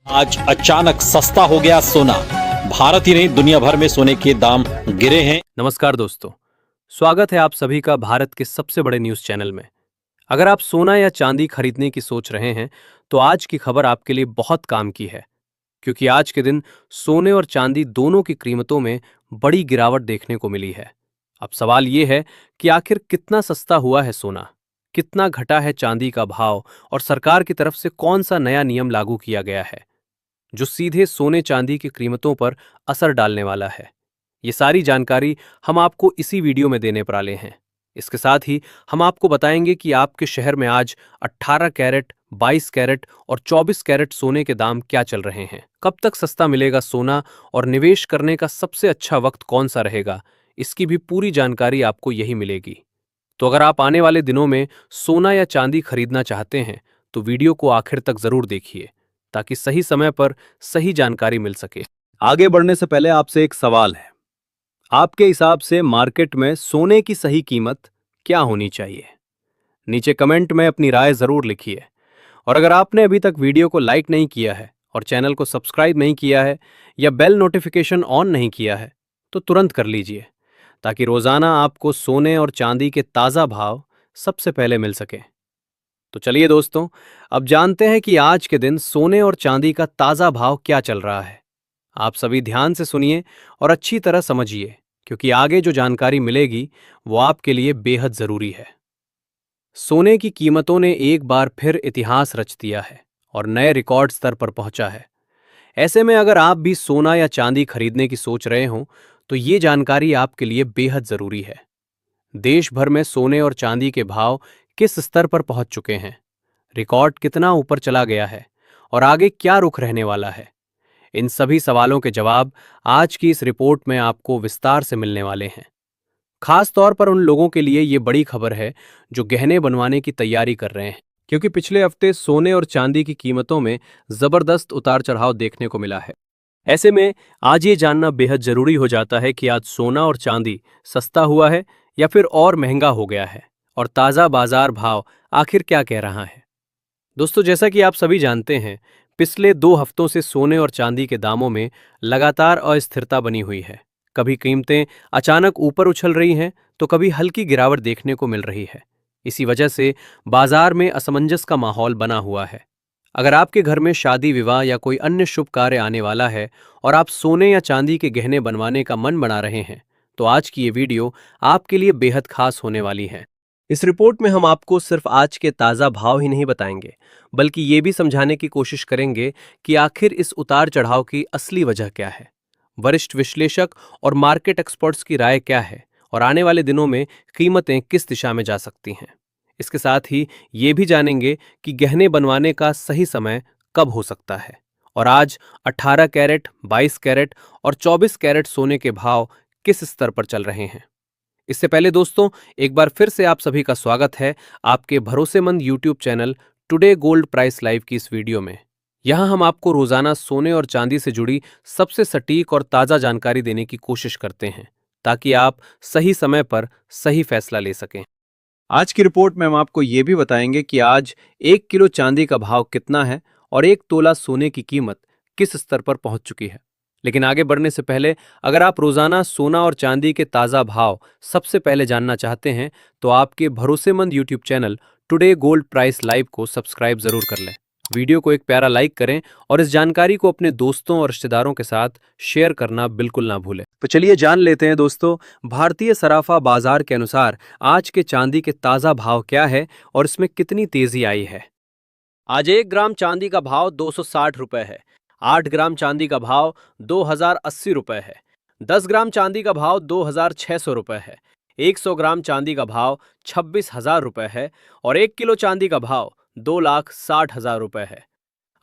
आज अचानक सस्ता हो गया सोना। भारत ही नहीं दुनिया भर में सोने के दाम गिरे हैं। नमस्कार दोस्तों, स्वागत है आप सभी का भारत के सबसे बड़े न्यूज चैनल में। अगर आप सोना या चांदी खरीदने की सोच रहे हैं तो आज की खबर आपके लिए बहुत काम की है, क्योंकि आज के दिन सोने और चांदी दोनों की कीमतों में बड़ी गिरावट देखने को मिली है। अब सवाल ये है कि आखिर कितना सस्ता हुआ है सोना, कितना घटा है चांदी का भाव और सरकार की तरफ से कौन सा नया नियम लागू किया गया है जो सीधे सोने चांदी की कीमतों पर असर डालने वाला है। ये सारी जानकारी हम आपको इसी वीडियो में देने वाले हैं। इसके साथ ही हम आपको बताएंगे कि आपके शहर में आज 18 कैरेट, 22 कैरेट और 24 कैरेट सोने के दाम क्या चल रहे हैं, कब तक सस्ता मिलेगा सोना और निवेश करने का सबसे अच्छा वक्त कौन सा रहेगा, इसकी भी पूरी जानकारी आपको यही मिलेगी। तो अगर आप आने वाले दिनों में सोना या चांदी खरीदना चाहते हैं तो वीडियो को आखिर तक जरूर देखिए, ताकि सही समय पर सही जानकारी मिल सके। आगे बढ़ने से पहले आपसे एक सवाल है, आपके हिसाब से मार्केट में सोने की सही कीमत क्या होनी चाहिए? नीचे कमेंट में अपनी राय जरूर लिखिए। और अगर आपने अभी तक वीडियो को लाइक नहीं किया है और चैनल को सब्सक्राइब नहीं किया है या बेल नोटिफिकेशन ऑन नहीं किया है तो तुरंत कर लीजिए, ताकि रोजाना आपको सोने और चांदी के ताजा भाव सबसे पहले मिल सके। तो चलिए दोस्तों, अब जानते हैं कि आज के दिन सोने और चांदी का ताजा भाव क्या चल रहा है। आप सभी ध्यान से सुनिए और अच्छी तरह समझिए, क्योंकि आगे जो जानकारी मिलेगी वो आपके लिए बेहद जरूरी है। सोने की कीमतों ने एक बार फिर इतिहास रच दिया है और नए रिकॉर्ड स्तर पर पहुंचा है। ऐसे में अगर आप भी सोना या चांदी खरीदने की सोच रहे हो तो ये जानकारी आपके लिए बेहद जरूरी है। देश भर में सोने और चांदी के भाव किस स्तर पर पहुंच चुके हैं, रिकॉर्ड कितना ऊपर चला गया है और आगे क्या रुख रहने वाला है, इन सभी सवालों के जवाब आज की इस रिपोर्ट में आपको विस्तार से मिलने वाले हैं। खास तौर पर उन लोगों के लिए ये बड़ी खबर है जो गहने बनवाने की तैयारी कर रहे हैं, क्योंकि पिछले हफ्ते सोने और चांदी की कीमतों में जबरदस्त उतार चढ़ाव देखने को मिला है। ऐसे में आज ये जानना बेहद जरूरी हो जाता है कि आज सोना और चांदी सस्ता हुआ है या फिर और महंगा हो गया है, और ताज़ा बाजार भाव आखिर क्या कह रहा है। दोस्तों, जैसा कि आप सभी जानते हैं, पिछले 2 हफ्तों से सोने और चांदी के दामों में लगातार अस्थिरता बनी हुई है। कभी कीमतें अचानक ऊपर उछल रही हैं तो कभी हल्की गिरावट देखने को मिल रही है। इसी वजह से बाजार में असमंजस का माहौल बना हुआ है। अगर आपके घर में शादी, विवाह या कोई अन्य शुभ कार्य आने वाला है और आप सोने या चांदी के गहने बनवाने का मन बना रहे हैं तो आज की ये वीडियो आपके लिए बेहद खास होने वाली है। इस रिपोर्ट में हम आपको सिर्फ आज के ताज़ा भाव ही नहीं बताएंगे, बल्कि ये भी समझाने की कोशिश करेंगे कि आखिर इस उतार चढ़ाव की असली वजह क्या है, वरिष्ठ विश्लेषक और मार्केट एक्सपर्ट्स की राय क्या है और आने वाले दिनों में कीमतें किस दिशा में जा सकती हैं। इसके साथ ही ये भी जानेंगे कि गहने बनवाने का सही समय कब हो सकता है और आज 18 कैरेट, 22 कैरेट और 24 कैरेट सोने के भाव किस स्तर पर चल रहे हैं। इससे पहले दोस्तों, एक बार फिर से आप सभी का स्वागत है आपके भरोसेमंद YouTube channel today gold price live की इस वीडियो में। यहां हम आपको रोजाना सोने और चांदी से जुड़ी सबसे सटीक और ताज़ा जानकारी देने की कोशिश करते हैं, ताकि आप सही समय पर सही फैसला ले सकें। आज की रिपोर्ट में हम आपको ये भी बताएंगे कि आज 1 किलो चांदी का भाव कितना है और 1 तोला सोने की कीमत किस स्तर पर पहुंच चुकी है। लेकिन आगे बढ़ने से पहले, अगर आप रोजाना सोना और चांदी के ताज़ा भाव सबसे पहले जानना चाहते हैं तो आपके भरोसेमंद YouTube channel today gold price live को सब्सक्राइब जरूर कर लें। वीडियो को एक प्यारा लाइक करें और इस जानकारी को अपने दोस्तों और रिश्तेदारों के साथ शेयर करना बिल्कुल ना भूलें। तो चलिए जान लेते हैं दोस्तों, भारतीय सराफा बाजार के अनुसार आज के चांदी के ताज़ा भाव क्या है और इसमें कितनी तेजी आई है। आज 1 ग्राम चांदी का भाव 260 रुपए है। 8 ग्राम चांदी का भाव 2080 रुपए है। 10 ग्राम चांदी का भाव 2600 रुपए है। 100 ग्राम चांदी का भाव 26,000 रुपए है और 1 किलो चांदी का भाव 2,60,000 रुपए है।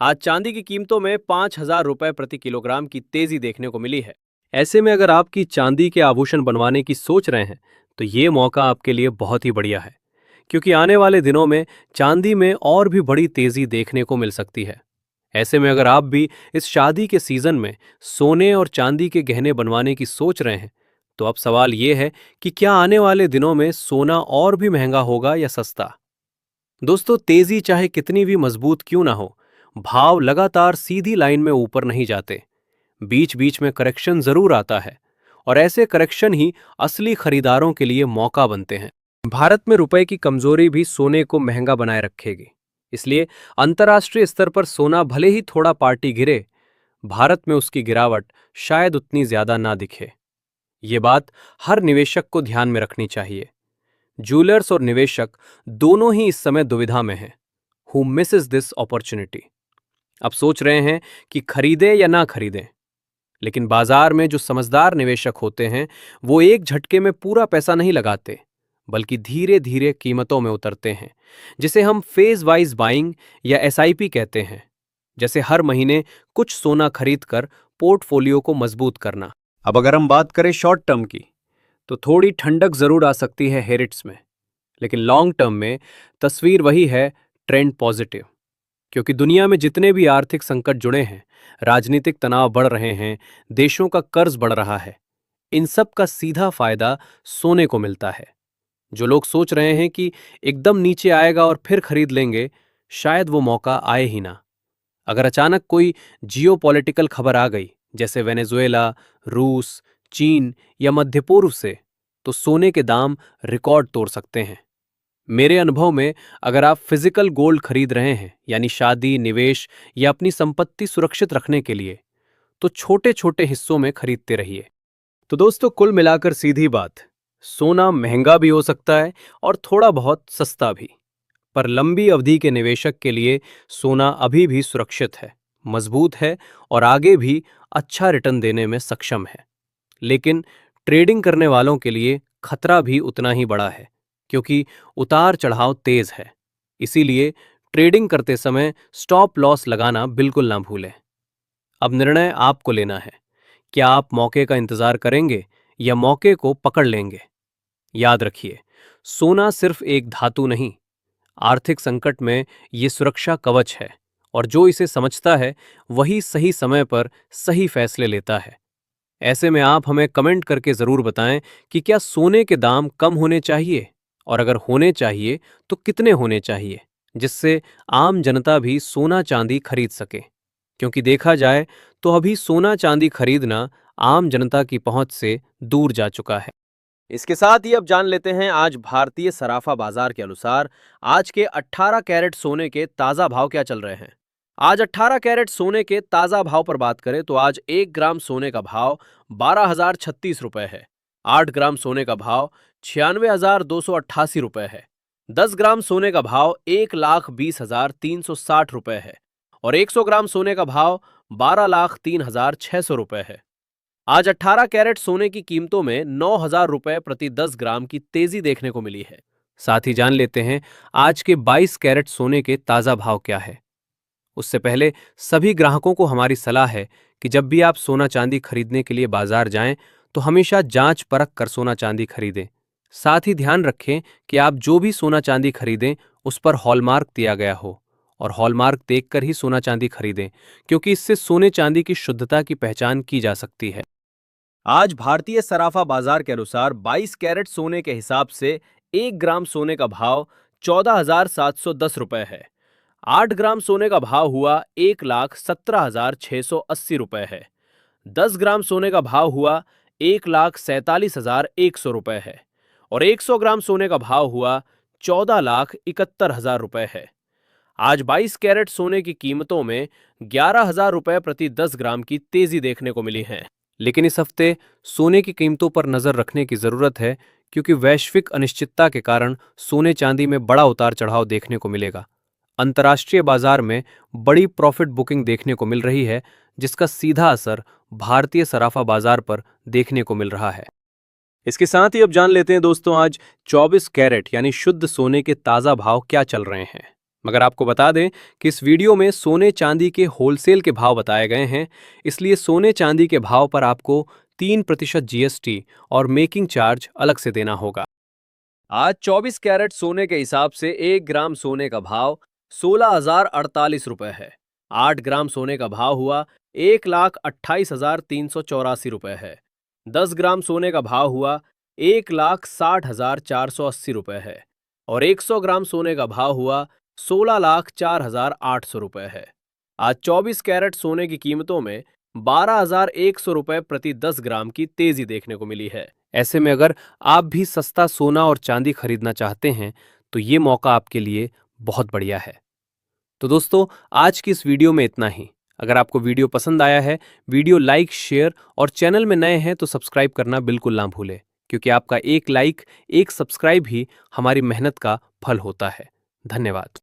आज चांदी की कीमतों में 5,000 रुपए प्रति किलोग्राम की तेजी देखने को मिली है। ऐसे में अगर आपकी चांदी के आभूषण बनवाने की सोच रहे हैं तो ये मौका आपके लिए बहुत ही बढ़िया है, क्योंकि आने वाले दिनों में चांदी में और भी बड़ी तेजी देखने को मिल सकती है। ऐसे में अगर आप भी इस शादी के सीजन में सोने और चांदी के गहने बनवाने की सोच रहे हैं तो अब सवाल ये है कि क्या आने वाले दिनों में सोना और भी महंगा होगा या सस्ता। दोस्तों, तेजी चाहे कितनी भी मजबूत क्यों ना हो, भाव लगातार सीधी लाइन में ऊपर नहीं जाते, बीच बीच में करेक्शन जरूर आता है और ऐसे करेक्शन ही असली खरीदारों के लिए मौका बनते हैं। भारत में रुपए की कमजोरी भी सोने को महंगा बनाए रखेगी, इसलिए अंतर्राष्ट्रीय स्तर पर सोना भले ही थोड़ा पार्टी गिरे, भारत में उसकी गिरावट शायद उतनी ज्यादा ना दिखे। ये बात हर निवेशक को ध्यान में रखनी चाहिए। ज्वेलर्स और निवेशक दोनों ही इस समय दुविधा में हैं। Who Mrs this opportunity? अब सोच रहे हैं कि खरीदें या ना खरीदें, लेकिन बाजार में जो समझदार निवेशक होते हैं वो एक झटके में पूरा पैसा नहीं लगाते, बल्कि धीरे धीरे कीमतों में उतरते हैं, जिसे हम फेज वाइज बाइंग या एसआईपी कहते हैं। जैसे हर महीने कुछ सोना खरीद कर पोर्टफोलियो को मजबूत करना। अब अगर हम बात करें शॉर्ट टर्म की, तो थोड़ी ठंडक जरूर आ सकती है हेरिट्स में, लेकिन लॉन्ग टर्म में तस्वीर वही है, ट्रेंड पॉजिटिव। क्योंकि दुनिया में जितने भी आर्थिक संकट जुड़े हैं, राजनीतिक तनाव बढ़ रहे हैं, देशों का कर्ज बढ़ रहा है, इन सब का सीधा फायदा सोने को मिलता है। जो लोग सोच रहे हैं कि एकदम नीचे आएगा और फिर खरीद लेंगे, शायद वो मौका आए ही ना। अगर अचानक कोई जियोपॉलिटिकल खबर आ गई, जैसे वेनेजुएला, रूस, चीन या मध्य पूर्व से, तो सोने के दाम रिकॉर्ड तोड़ सकते हैं। मेरे अनुभव में अगर आप फिजिकल गोल्ड खरीद रहे हैं, यानी शादी, निवेश या अपनी संपत्ति सुरक्षित रखने के लिए, तो छोटे छोटे हिस्सों में खरीदते रहिए। तो दोस्तों, कुल मिलाकर सीधी बात, सोना महंगा भी हो सकता है और थोड़ा बहुत सस्ता भी, पर लंबी अवधि के निवेशक के लिए सोना अभी भी सुरक्षित है, मजबूत है और आगे भी अच्छा रिटर्न देने में सक्षम है। लेकिन ट्रेडिंग करने वालों के लिए खतरा भी उतना ही बड़ा है, क्योंकि उतार चढ़ाव तेज है। इसीलिए ट्रेडिंग करते समय स्टॉप लॉस लगाना बिल्कुल ना भूलें। अब निर्णय आपको लेना है, क्या आप मौके का इंतजार करेंगे या मौके को पकड़ लेंगे। याद रखिए, सोना सिर्फ एक धातु नहीं, आर्थिक संकट में ये सुरक्षा कवच है, और जो इसे समझता है वही सही समय पर सही फैसले लेता है। ऐसे में आप हमें कमेंट करके जरूर बताएं कि क्या सोने के दाम कम होने चाहिए, और अगर होने चाहिए तो कितने होने चाहिए, जिससे आम जनता भी सोना चांदी खरीद सके। क्योंकि देखा जाए तो अभी सोना चांदी खरीदना आम जनता की पहुंच से दूर जा चुका है। इसके साथ ही अब जान लेते हैं आज भारतीय सराफा बाजार के अनुसार आज के 18 कैरेट सोने के ताजा भाव क्या चल रहे हैं। आज 18 कैरेट सोने के ताजा भाव पर बात करें तो आज 1 ग्राम सोने का भाव 12,036 रुपए है। 8 ग्राम सोने का भाव 96,288 रुपए है। 10 ग्राम सोने का भाव 1,20,360 रुपए है और 100 ग्राम सोने का भाव 12,03,600 रुपए है। आज 18 कैरेट सोने की कीमतों में 9,000 रुपए प्रति 10 ग्राम की तेजी देखने को मिली है। साथ ही जान लेते हैं आज के 22 कैरेट सोने के ताजा भाव क्या है। उससे पहले सभी ग्राहकों को हमारी सलाह है कि जब भी आप सोना चांदी खरीदने के लिए बाजार जाएं तो हमेशा जांच परख कर सोना चांदी खरीदें। साथ ही ध्यान रखें कि आप जो भी सोना चांदी खरीदें उस पर हॉलमार्क दिया गया हो, और हॉलमार्क देखकर ही सोना चांदी खरीदें, क्योंकि इससे सोने चांदी की शुद्धता की पहचान की जा सकती है। आज भारतीय सराफा बाजार के अनुसार 22 कैरेट सोने के हिसाब से 1 ग्राम सोने का भाव 14,710 रुपए है। 8 ग्राम सोने का भाव हुआ 1,17,680 रुपए है। 10 ग्राम सोने का भाव हुआ 1,47,100 रुपए है और 100 ग्राम सोने का भाव हुआ 14,71,000 रुपए है। आज 22 कैरेट सोने की कीमतों में 11,000 रुपए प्रति 10 ग्राम की तेजी देखने को मिली है। लेकिन इस हफ्ते सोने की कीमतों पर नजर रखने की जरूरत है, क्योंकि वैश्विक अनिश्चितता के कारण सोने चांदी में बड़ा उतार चढ़ाव देखने को मिलेगा। अंतर्राष्ट्रीय बाजार में बड़ी प्रॉफिट बुकिंग देखने को मिल रही है, जिसका सीधा असर भारतीय सराफा बाजार पर देखने को मिल रहा है। इसके साथ ही अब जान लेते हैं दोस्तों, आज 24 कैरेट यानी शुद्ध सोने के ताजा भाव क्या चल रहे हैं। मगर आपको बता दें कि इस वीडियो में सोने चांदी के होलसेल के भाव बताए गए हैं, इसलिए सोने चांदी के भाव पर आपको 3% जीएसटी और मेकिंग चार्ज अलग से देना होगा। आज 24 कैरेट सोने के हिसाब से 1 ग्राम सोने का भाव 16,048 रुपए है। 8 ग्राम सोने का भाव हुआ 1,28,384 रुपए है। 10 ग्राम सोने का भाव हुआ 1,60,480 रुपए है और 100 ग्राम सोने का भाव हुआ 16,04,800 रुपए है। आज 24 कैरेट सोने की कीमतों में 12,100 रुपए प्रति 10 ग्राम की तेजी देखने को मिली है। ऐसे में अगर आप भी सस्ता सोना और चांदी खरीदना चाहते हैं तो ये मौका आपके लिए बहुत बढ़िया है। तो दोस्तों, आज की इस वीडियो में इतना ही। अगर आपको वीडियो पसंद आया है, वीडियो लाइक, शेयर और चैनल में नए हैं तो सब्सक्राइब करना बिल्कुल ना भूलें, क्योंकि आपका एक लाइक, एक सब्सक्राइब ही हमारी मेहनत का फल होता है। धन्यवाद।